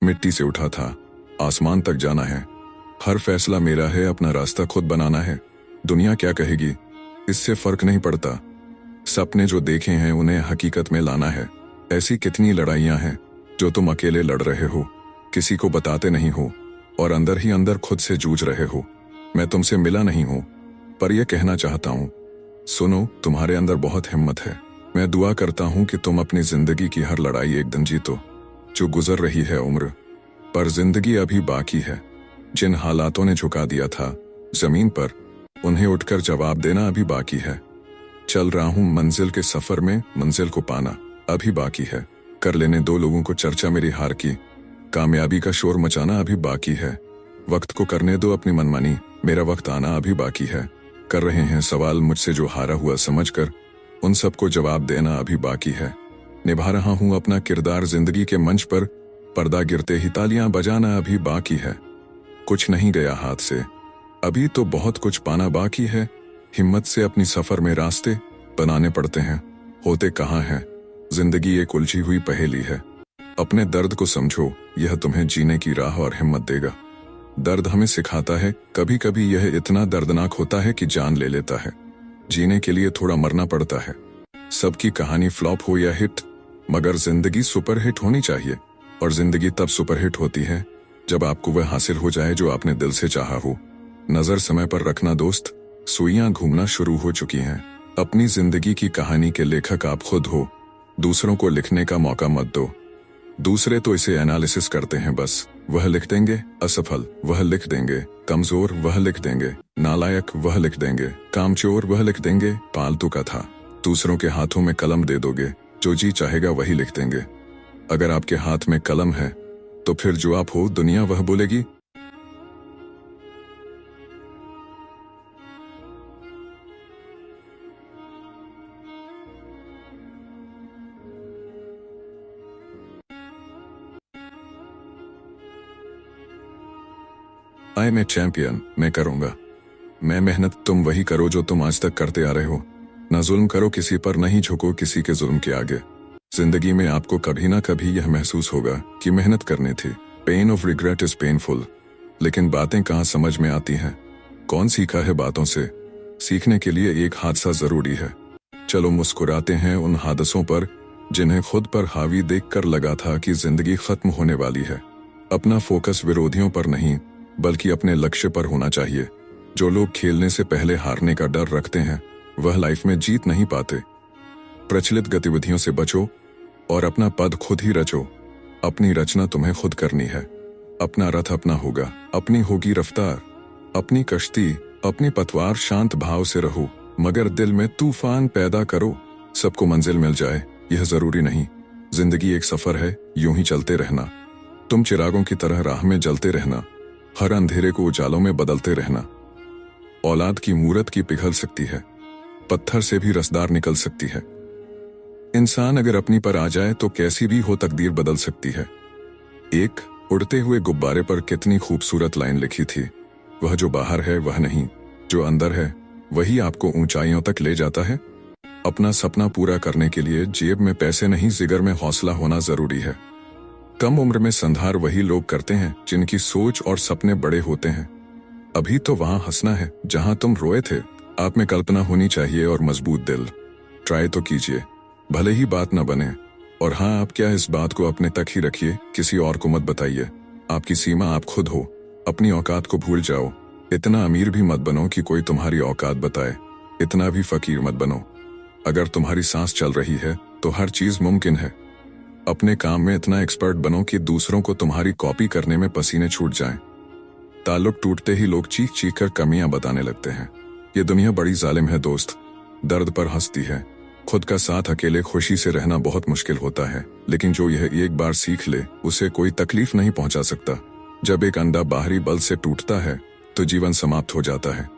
मिट्टी से उठा था, आसमान तक जाना है। हर फैसला मेरा है, अपना रास्ता खुद बनाना है। दुनिया क्या कहेगी इससे फर्क नहीं पड़ता। सपने जो देखे हैं उन्हें हकीकत में लाना है। ऐसी कितनी लड़ाइयां हैं जो तुम अकेले लड़ रहे हो, किसी को बताते नहीं हो और अंदर ही अंदर खुद से जूझ रहे हो। मैं तुमसे मिला नहीं हूं, पर यह कहना चाहता हूं, सुनो, तुम्हारे अंदर बहुत हिम्मत है। मैं दुआ करता हूं कि तुम अपनी जिंदगी की हर लड़ाई एक दिन जीतो। जो गुजर रही है उम्र, पर जिंदगी अभी बाकी है। जिन हालातों ने झुका दिया था जमीन पर, उन्हें उठकर जवाब देना अभी बाकी है। चल रहा हूं मंजिल के सफर में, मंजिल को पाना अभी बाकी है। कर लेने दो लोगों को चर्चा मेरी हार की, कामयाबी का शोर मचाना अभी बाकी है। वक्त को करने दो अपनी मनमानी, मेरा वक्त आना अभी बाकी है। कर रहे हैं सवाल मुझसे जो हारा हुआ समझकर, उन सबको जवाब देना अभी बाकी है। निभा रहा हूं अपना किरदार जिंदगी के मंच पर, पर्दा गिरते ही तालियां बजाना अभी बाकी है। कुछ नहीं गया हाथ से, अभी तो बहुत कुछ पाना बाकी है। हिम्मत से अपनी सफर में रास्ते बनाने पड़ते हैं। होते कहाँ हैं, जिंदगी एक उलझी हुई पहेली है। अपने दर्द को समझो, यह तुम्हें जीने की राह और हिम्मत देगा। दर्द हमें सिखाता है, कभी कभी यह इतना दर्दनाक होता है कि जान ले लेता है। जीने के लिए थोड़ा मरना पड़ता है। सबकी कहानी फ्लॉप हो या हिट, मगर जिंदगी सुपरहिट होनी चाहिए। और जिंदगी तब सुपरहिट होती है जब आपको वह हासिल हो जाए जो आपने दिल से चाहा हो। नजर समय पर रखना दोस्त, सुइयां घूमना शुरू हो चुकी हैं। अपनी जिंदगी की कहानी के लेखक आप खुद हो, दूसरों को लिखने का मौका मत दो। दूसरे तो इसे एनालिसिस करते हैं बस। वह लिख देंगे असफल, वह लिख देंगे कमजोर, वह लिख देंगे नालायक, वह लिख देंगे कामचोर, वह लिख देंगे पालतू का था। दूसरों के हाथों में कलम दे दोगे, जो जी चाहेगा वही लिख देंगे। अगर आपके हाथ में कलम है तो फिर जो आप हो दुनिया वह बोलेगी। आई एम ए चैंपियन, मैं करूंगा। मैं मेहनत, तुम वही करो जो तुम आज तक करते आ रहे हो। ना जुल्म करो किसी पर, नहीं झुको किसी के जुल्म के आगे। जिंदगी में आपको कभी ना कभी यह महसूस होगा कि मेहनत करनी थी। Pain of regret is painful, लेकिन बातें कहाँ समझ में आती हैं। कौन सीखा है बातों से? सीखने के लिए एक हादसा जरूरी है। चलो मुस्कुराते हैं उन हादसों पर जिन्हें खुद पर हावी देखकर लगा था कि जिंदगी खत्म होने वाली है। अपना फोकस विरोधियों पर नहीं बल्कि अपने लक्ष्य पर होना चाहिए। जो लोग खेलने से पहले हारने का डर रखते हैं वह लाइफ में जीत नहीं पाते। प्रचलित गतिविधियों से बचो और अपना पद खुद ही रचो। अपनी रचना तुम्हें खुद करनी है। अपना रथ अपना होगा, अपनी होगी रफ्तार, अपनी कश्ती, अपनी पतवार। शांत भाव से रहो मगर दिल में तूफान पैदा करो। सबको मंजिल मिल जाए यह जरूरी नहीं। जिंदगी एक सफर है, यूं ही चलते रहना। तुम चिरागों की तरह राह में जलते रहना, हर अंधेरे को उजालों में बदलते रहना। औलाद की मूरत की पिघल सकती है, पत्थर से भी रसदार निकल सकती है। इंसान अगर अपनी पर आ जाए तो कैसी भी हो तकदीर बदल सकती है। एक उड़ते हुए गुब्बारे पर कितनी खूबसूरत लाइन लिखी थी, वह जो बाहर है वह नहीं, जो अंदर है वही आपको ऊंचाइयों तक ले जाता है। अपना सपना पूरा करने के लिए जेब में पैसे नहीं, जिगर में हौसला होना जरूरी है। कम उम्र में संधार वही लोग करते हैं जिनकी सोच और सपने बड़े होते हैं। अभी तो वहां हंसना है जहां तुम रोए थे। आप में कल्पना होनी चाहिए और मजबूत दिल। ट्राई तो कीजिए, भले ही बात न बने। और हाँ, आप क्या इस बात को अपने तक ही रखिए, किसी और को मत बताइए। आपकी सीमा आप खुद हो। अपनी औकात को भूल जाओ। इतना अमीर भी मत बनो कि कोई तुम्हारी औकात बताए, इतना भी फकीर मत बनो। अगर तुम्हारी सांस चल रही है तो हर चीज मुमकिन है। अपने काम में इतना एक्सपर्ट बनो कि दूसरों को तुम्हारी कॉपी करने में पसीने छूट जाएं। ताल्लुक टूटते ही लोग चीख चीख कर कमियां बताने लगते हैं। ये दुनिया बड़ी जालिम है दोस्त, दर्द पर हंसती है। खुद का साथ अकेले खुशी से रहना बहुत मुश्किल होता है, लेकिन जो यह एक बार सीख ले उसे कोई तकलीफ नहीं पहुंचा सकता। जब एक अंडा बाहरी बल से टूटता है तो जीवन समाप्त हो जाता है,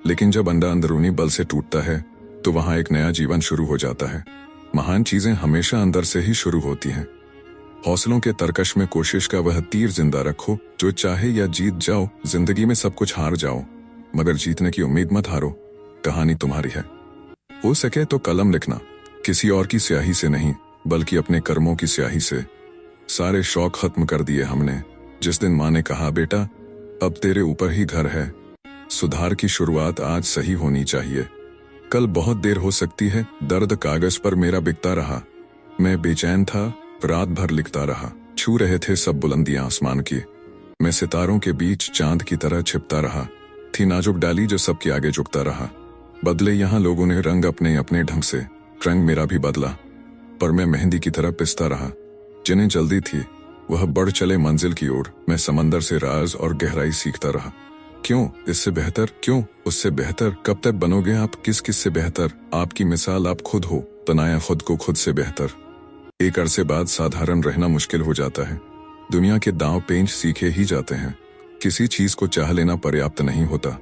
लेकिन जब अंडा अंदरूनी बल से टूटता है तो वहां एक नया जीवन शुरू हो जाता है। महान चीजें हमेशा अंदर से ही शुरू होती हैं। हौसलों के तरकश में कोशिश का वह तीर जिंदा रखो जो चाहे या जीत जाओ। जिंदगी में सब कुछ हार जाओ मगर जीतने की उम्मीद मत हारो। कहानी तुम्हारी है। हो सके तो कलम लिखना, किसी और की स्याही से नहीं बल्कि अपने कर्मों की स्याही से। सारे शौक खत्म कर दिए हमने। जिस दिन माँ ने कहा, बेटा अब तेरे ऊपर ही घर है, सुधार की शुरुआत आज सही होनी चाहिए, कल बहुत देर हो सकती है। दर्द कागज पर मेरा बिकता रहा, मैं बेचैन था, रात भर लिखता रहा। छू रहे थे सब बुलंदियां आसमान की, मैं सितारों के बीच चांद की तरह छिपता रहा। थी नाजुक डाली जो सबके आगे झुकता रहा। बदले यहाँ लोगों ने रंग अपने अपने ढंग से, रंग मेरा भी बदला, पर मैं मेहंदी की तरह पिसता रहा। जिन्हें जल्दी थी वह बढ़ चले मंजिल की ओर, मैं समंदर से राज और गहराई सीखता रहा। क्यों इससे बेहतर, क्यों उससे बेहतर, कब तक बनोगे आप किस किस से बेहतर? आपकी मिसाल आप खुद हो, बनाया खुद को खुद से बेहतर। एक अरसे बाद साधारण रहना मुश्किल हो जाता है, दुनिया के दांव पेंच सीखे ही जाते हैं। किसी चीज को चाह लेना पर्याप्त नहीं होता,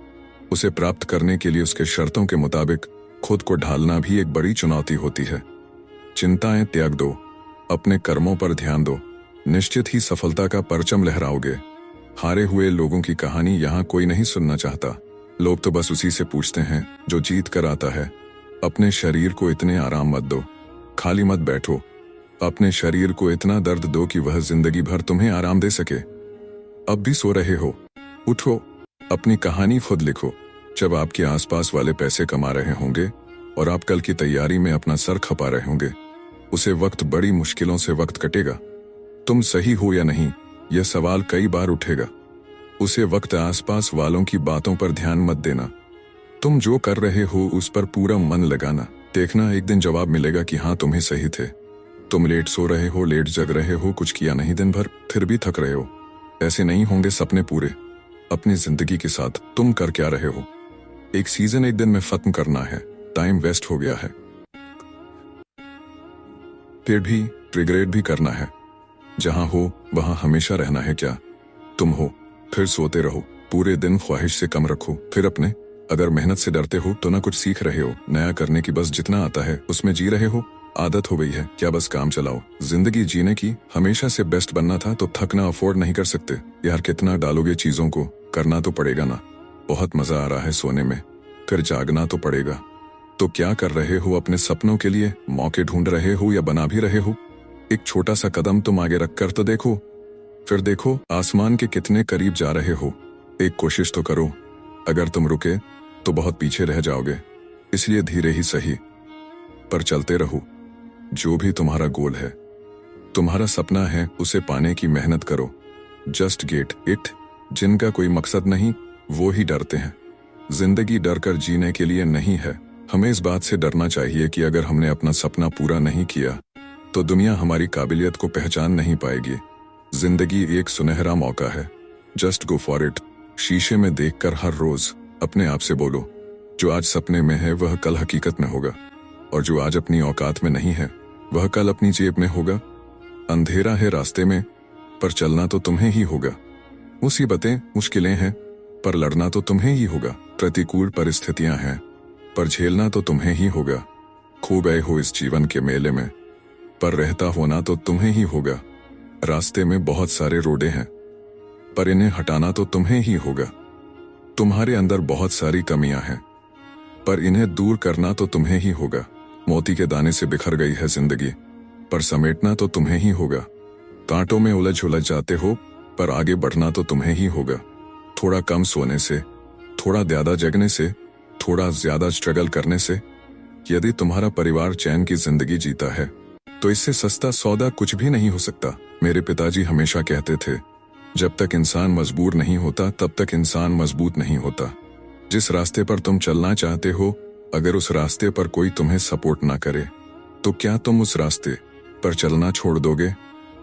उसे प्राप्त करने के लिए उसके शर्तों के मुताबिक खुद को ढालना भी एक बड़ी चुनौती होती है। चिंताएं त्याग दो, अपने कर्मों पर ध्यान दो, निश्चित ही सफलता का परचम लहराओगे। हारे हुए लोगों की कहानी यहाँ कोई नहीं सुनना चाहता, लोग तो बस उसी से पूछते हैं जो जीत कर आता है। अपने शरीर को इतने आराम मत दो, खाली मत बैठो, अपने शरीर को इतना दर्द दो कि वह जिंदगी भर तुम्हें आराम दे सके। अब भी सो रहे हो, उठो, अपनी कहानी खुद लिखो। जब आपके आसपास वाले पैसे कमा रहे होंगे और आप कल की तैयारी में अपना सर खपा रहे होंगे, उसे वक्त बड़ी मुश्किलों से वक्त कटेगा। तुम सही हो या नहीं, यह सवाल कई बार उठेगा। उसे वक्त आसपास वालों की बातों पर ध्यान मत देना, तुम जो कर रहे हो उस पर पूरा मन लगाना। देखना एक दिन जवाब मिलेगा कि हाँ तुम ही सही थे। तुम लेट सो रहे हो, लेट जग रहे हो, कुछ किया नहीं दिन भर, फिर भी थक रहे हो। ऐसे नहीं होंगे सपने पूरे। अपनी जिंदगी के साथ तुम कर क्या रहे हो? एक सीजन एक दिन में खत्म करना है, टाइम वेस्ट हो गया है, फिर भी रिग्रेट भी करना है। जहां हो वहां हमेशा रहना है क्या? तुम हो, फिर सोते रहो, पूरे दिन ख्वाहिश से कम रखो, फिर अपने। अगर मेहनत से डरते हो तो ना कुछ सीख रहे हो, नया करने की बस जितना आता है उसमें जी रहे हो। आदत हो गई है क्या बस काम चलाओ? जिंदगी जीने की हमेशा से बेस्ट बनना था तो थकना अफोर्ड नहीं कर सकते यार। कितना डालोगे चीजों को, करना तो पड़ेगा ना। बहुत मजा आ रहा है सोने में, फिर जागना तो पड़ेगा। तो क्या कर रहे हो अपने सपनों के लिए? मौके ढूंढ रहे हो या बना भी रहे हो? एक छोटा सा कदम तुम आगे रख कर तो देखो, फिर देखो आसमान के कितने करीब जा रहे हो। एक कोशिश तो करो, अगर तुम रुके तो बहुत पीछे रह जाओगे। इसलिए धीरे ही सही पर चलते रहो। जो भी तुम्हारा गोल है, तुम्हारा सपना है, उसे पाने की मेहनत करो। Just get it. जिनका कोई मकसद नहीं वो ही डरते हैं। जिंदगी डर कर जीने के लिए नहीं है। हमें इस बात से डरना चाहिए कि अगर हमने अपना सपना पूरा नहीं किया तो दुनिया हमारी काबिलियत को पहचान नहीं पाएगी। जिंदगी एक सुनहरा मौका है, जस्ट गो फॉर इट। शीशे में देखकर हर रोज अपने आप से बोलो, जो आज सपने में है वह कल हकीकत में होगा, और जो आज अपनी औकात में नहीं है वह कल अपनी जेब में होगा। अंधेरा है रास्ते में, पर चलना तो तुम्हें ही होगा। मुसीबतें मुश्किलें हैं, पर लड़ना तो तुम्हें ही होगा। प्रतिकूल परिस्थितियां हैं, पर झेलना तो तुम्हें ही होगा। खो गए हो इस जीवन के मेले में, पर रहता होना तो तुम्हें ही होगा। रास्ते में बहुत सारे रोडे हैं, पर इन्हें हटाना तो तुम्हें ही होगा। तुम्हारे अंदर बहुत सारी कमियां हैं, पर इन्हें दूर करना तो तुम्हें ही होगा। मोती के दाने से बिखर गई है जिंदगी, पर समेटना तो तुम्हें ही होगा। कांटों में उलझ उलझ जाते हो, पर आगे बढ़ना तो तुम्हें ही होगा। थोड़ा कम सोने से, थोड़ा ज्यादा जगने से, थोड़ा ज्यादा स्ट्रगल करने से यदि तुम्हारा परिवार चैन की जिंदगी जीता है तो इससे सस्ता सौदा कुछ भी नहीं हो सकता। मेरे पिताजी हमेशा कहते थे, जब तक इंसान मजबूर नहीं होता तब तक इंसान मजबूत नहीं होता। जिस रास्ते पर तुम चलना चाहते हो, अगर उस रास्ते पर कोई तुम्हें सपोर्ट ना करे तो क्या तुम उस रास्ते पर चलना छोड़ दोगे?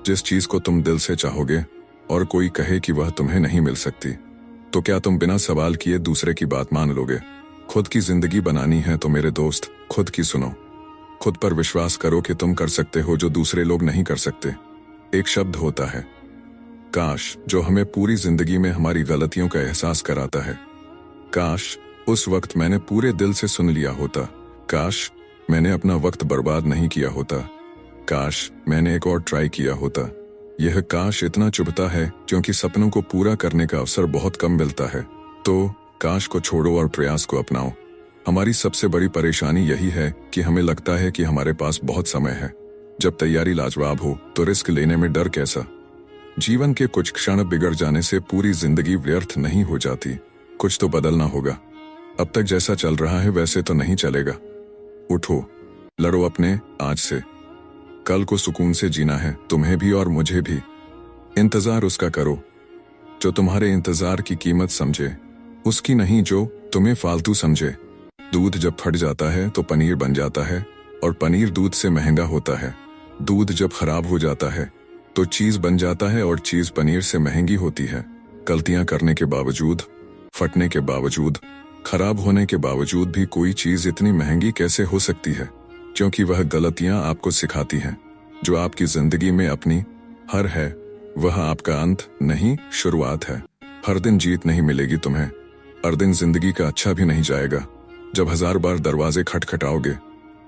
जिस चीज को तुम दिल से चाहोगे और कोई कहे कि वह तुम्हें नहीं मिल सकती, तो क्या तुम बिना सवाल किए दूसरे की बात मान लोगे? खुद की जिंदगी बनानी है तो मेरे दोस्त खुद की सुनो। खुद पर विश्वास करो कि तुम कर सकते हो जो दूसरे लोग नहीं कर सकते। एक शब्द होता है काश, जो हमें पूरी जिंदगी में हमारी गलतियों का एहसास कराता है। काश उस वक्त मैंने पूरे दिल से सुन लिया होता। काश मैंने अपना वक्त बर्बाद नहीं किया होता। काश मैंने एक और ट्राई किया होता। यह काश इतना चुभता है क्योंकि सपनों को पूरा करने का अवसर बहुत कम मिलता है। तो काश को छोड़ो और प्रयास को अपनाओ। हमारी सबसे बड़ी परेशानी यही है कि हमें लगता है कि हमारे पास बहुत समय है, जब तैयारी लाजवाब हो तो रिस्क लेने में डर कैसा। जीवन के कुछ क्षण बिगड़ जाने से पूरी जिंदगी व्यर्थ नहीं हो जाती। कुछ तो बदलना होगा। अब तक जैसा चल रहा है वैसे तो नहीं चलेगा। उठो, लड़ो अपने आज से। कल को सुकून से जीना है, तुम्हें भी और मुझे भी। इंतजार उसका करो जो तुम्हारे इंतजार की कीमत समझे, उसकी नहीं जो तुम्हें फालतू समझे। दूध जब फट जाता है तो पनीर बन जाता है, और पनीर दूध से महंगा होता है। दूध जब खराब हो जाता है तो चीज बन जाता है, और चीज पनीर से महंगी होती है। गलतियां करने के बावजूद, फटने के बावजूद, खराब होने के बावजूद भी कोई चीज इतनी महंगी कैसे हो सकती है? क्योंकि वह गलतियां आपको सिखाती हैं। जो आपकी जिंदगी में अपनी हर है, वह आपका अंत नहीं, शुरुआत है। हर दिन जीत नहीं मिलेगी तुम्हें, हर दिन जिंदगी का अच्छा भी नहीं जाएगा। जब 1000 बार दरवाजे खटखटाओगे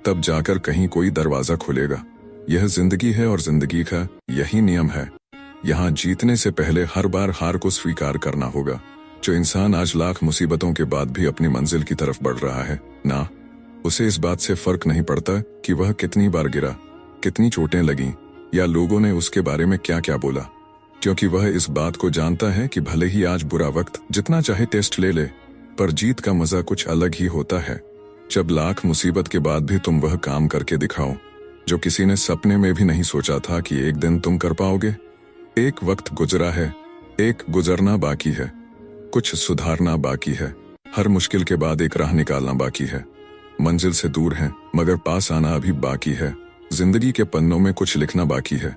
तब जाकर कहीं कोई दरवाजा खुलेगा। यह जिंदगी है और जिंदगी का यही नियम है। यहाँ जीतने से पहले हर बार हार को स्वीकार करना होगा। जो इंसान आज लाख मुसीबतों के बाद भी अपनी मंजिल की तरफ बढ़ रहा है ना, उसे इस बात से फर्क नहीं पड़ता कि वह कितनी बार गिरा, कितनी चोटें लगीं, या लोगों ने उसके बारे में क्या क्या बोला। क्योंकि वह इस बात को जानता है कि भले ही आज बुरा वक्त जितना चाहे टेस्ट ले ले, पर जीत का मजा कुछ अलग ही होता है। जब लाख मुसीबत के बाद भी तुम वह काम करके दिखाओ जो किसी ने सपने में भी नहीं सोचा था कि एक दिन तुम कर पाओगे। एक वक्त गुजरा है, एक गुजरना बाकी है, कुछ सुधारना बाकी है। हर मुश्किल के बाद एक राह निकालना बाकी है। मंजिल से दूर है मगर पास आना अभी बाकी है। जिंदगी के पन्नों में कुछ लिखना बाकी है।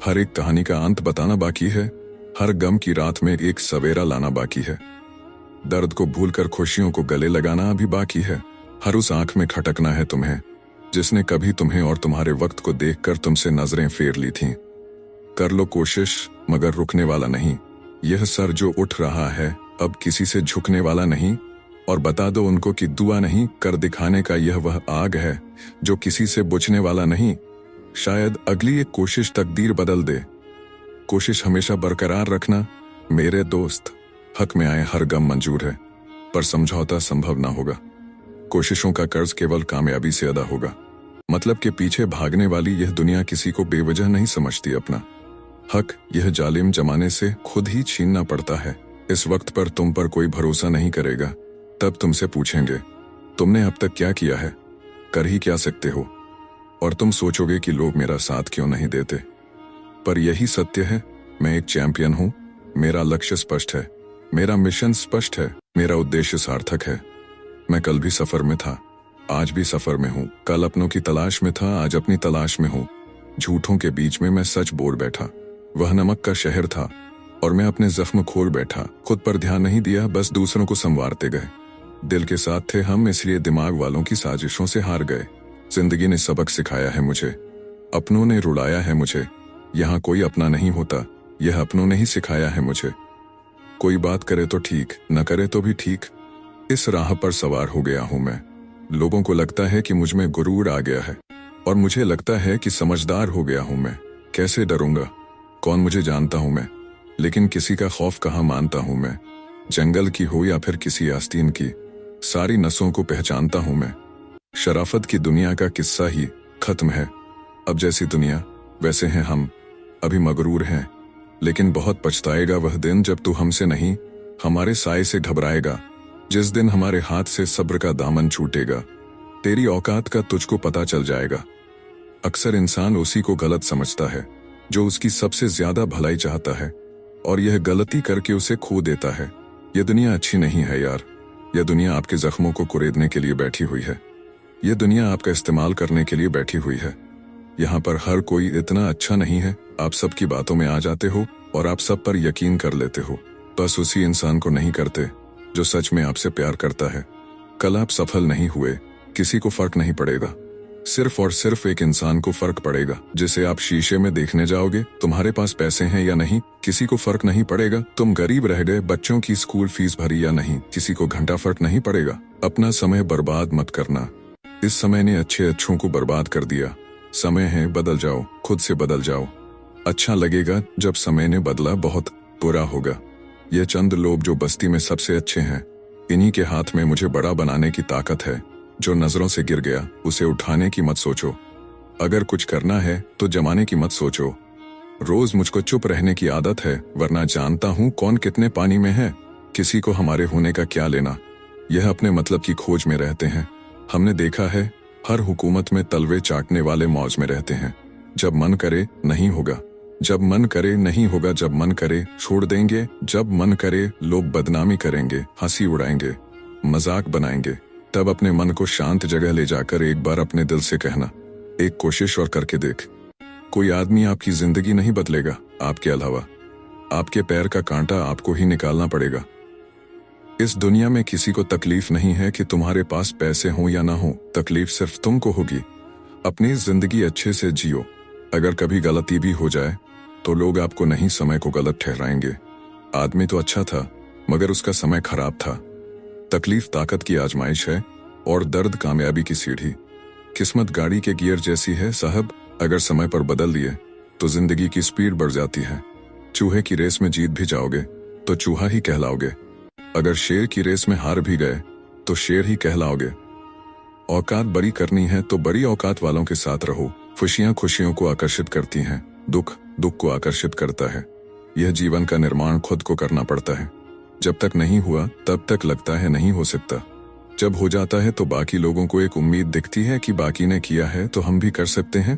हर एक कहानी का अंत बताना बाकी है। हर गम की रात में एक सवेरा लाना बाकी है। दर्द को भूलकर खुशियों को गले लगाना अभी बाकी है। हर उस आंख में खटकना है तुम्हें जिसने कभी तुम्हें और तुम्हारे वक्त को देखकर तुमसे नजरें फेर ली थीं। कर लो कोशिश मगर रुकने वाला नहीं। यह सर जो उठ रहा है अब किसी से झुकने वाला नहीं। और बता दो उनको कि दुआ नहीं, कर दिखाने का यह वह आग है जो किसी से बुझने वाला नहीं। शायद अगली एक कोशिश तकदीर बदल दे। कोशिश हमेशा बरकरार रखना मेरे दोस्त। हक में आए हर गम मंजूर है, पर समझौता संभव ना होगा। कोशिशों का कर्ज केवल कामयाबी से अदा होगा। मतलब के पीछे भागने वाली यह दुनिया किसी को बेवजह नहीं समझती अपना। हक यह जालिम जमाने से खुद ही छीनना पड़ता है। इस वक्त पर तुम पर कोई भरोसा नहीं करेगा, तब तुमसे पूछेंगे तुमने अब तक क्या किया है, कर ही क्या सकते हो, और तुम सोचोगे कि लोग मेरा साथ क्यों नहीं देते। पर यही सत्य है, मैं एक चैंपियन हूं। मेरा लक्ष्य स्पष्ट है, मेरा मिशन स्पष्ट है, मेरा उद्देश्य सार्थक है। मैं कल भी सफर में था, आज भी सफर में हूँ। कल अपनों की तलाश में था, आज अपनी तलाश में हूँ। झूठों के बीच में मैं सच बोल बैठा। वह नमक का शहर था और मैं अपने जख्म खोल बैठा। खुद पर ध्यान नहीं दिया, बस दूसरों को संवारते गए। दिल के साथ थे हम, इसलिए दिमाग वालों की साजिशों से हार गए। जिंदगी ने सबक सिखाया है मुझे, अपनों ने रुलाया है मुझे। यहाँ कोई अपना नहीं होता, यह अपनों ने ही सिखाया है मुझे। कोई बात करे तो ठीक, न करे तो भी ठीक। इस राह पर सवार हो गया हूं मैं। लोगों को लगता है कि मुझ में गुरूर आ गया है, और मुझे लगता है कि समझदार हो गया हूं मैं। कैसे डरूंगा, कौन मुझे जानता हूं मैं, लेकिन किसी का खौफ कहाँ मानता हूं मैं। जंगल की हो या फिर किसी आस्तीन की, सारी नसों को पहचानता हूं मैं। शराफत की दुनिया का किस्सा ही खत्म है। अब जैसी दुनिया वैसे हैं हम। अभी मगरूर हैं, लेकिन बहुत पछताएगा वह दिन जब तू हमसे नहीं हमारे साए से घबराएगा। जिस दिन हमारे हाथ से सब्र का दामन छूटेगा, तेरी औकात का तुझको पता चल जाएगा। अक्सर इंसान उसी को गलत समझता है जो उसकी सबसे ज्यादा भलाई चाहता है, और यह गलती करके उसे खो देता है। यह दुनिया अच्छी नहीं है यार। यह दुनिया आपके जख्मों को कुरेदने के लिए बैठी हुई है। यह दुनिया आपका इस्तेमाल करने के लिए बैठी हुई है। यहाँ पर हर कोई इतना अच्छा नहीं है। आप सबकी बातों में आ जाते हो और आप सब पर यकीन कर लेते हो। बस उसी इंसान को नहीं करते जो सच में आपसे प्यार करता है। कल आप सफल नहीं हुए, किसी को फर्क नहीं पड़ेगा। सिर्फ और सिर्फ एक इंसान को फर्क पड़ेगा जिसे आप शीशे में देखने जाओगे। तुम्हारे पास पैसे हैं या नहीं, किसी को फर्क नहीं पड़ेगा। तुम गरीब रह गए, बच्चों की स्कूल फीस भरी या नहीं, किसी को घंटा फर्क नहीं पड़ेगा। अपना समय बर्बाद मत करना। इस समय ने अच्छे अच्छों को बर्बाद कर दिया। समय है, बदल जाओ, खुद से बदल जाओ। अच्छा लगेगा जब समय ने बदला, बहुत बुरा होगा। ये चंद लोग जो बस्ती में सबसे अच्छे हैं, इन्हीं के हाथ में मुझे बड़ा बनाने की ताकत है। जो नजरों से गिर गया उसे उठाने की मत सोचो। अगर कुछ करना है तो जमाने की मत सोचो। रोज मुझको चुप रहने की आदत है, वरना जानता हूं कौन कितने पानी में है। किसी को हमारे होने का क्या लेना। यह अपने मतलब की खोज में रहते हैं। हमने देखा है हर हुकूमत में तलवे चाटने वाले मौज में रहते हैं। जब मन करे नहीं होगा, जब मन करे नहीं होगा, जब मन करे छोड़ देंगे, जब मन करे लोग बदनामी करेंगे, हंसी उड़ाएंगे, मजाक बनाएंगे। तब अपने मन को शांत जगह ले जाकर एक बार अपने दिल से कहना, एक कोशिश और करके देख। कोई आदमी आपकी जिंदगी नहीं बदलेगा आपके अलावा। आपके पैर का कांटा आपको ही निकालना पड़ेगा। इस दुनिया में किसी को तकलीफ नहीं है कि तुम्हारे पास पैसे हो या ना हो, तकलीफ सिर्फ तुमको होगी। अपनी जिंदगी अच्छे से जियो। अगर कभी गलती भी हो जाए तो लोग आपको नहीं समय को गलत ठहराएंगे। आदमी तो अच्छा था मगर उसका समय खराब था। तकलीफ ताकत की आजमाइश है और दर्द कामयाबी की सीढ़ी। किस्मत गाड़ी के गियर जैसी है साहब, अगर समय पर बदल दिए तो जिंदगी की स्पीड बढ़ जाती है। चूहे की रेस में जीत भी जाओगे तो चूहा ही कहलाओगे। अगर शेर की रेस में हार भी गए तो शेर ही कहलाओगे। औकात बड़ी करनी है तो बड़ी औकात वालों के साथ रहो। खुशियां खुशियों को आकर्षित करती हैं, दुख दुख को आकर्षित करता है। यह जीवन का निर्माण खुद को करना पड़ता है। जब तक नहीं हुआ तब तक लगता है नहीं हो सकता। जब हो जाता है तो बाकी लोगों को एक उम्मीद दिखती है कि बाकी ने किया है तो हम भी कर सकते हैं।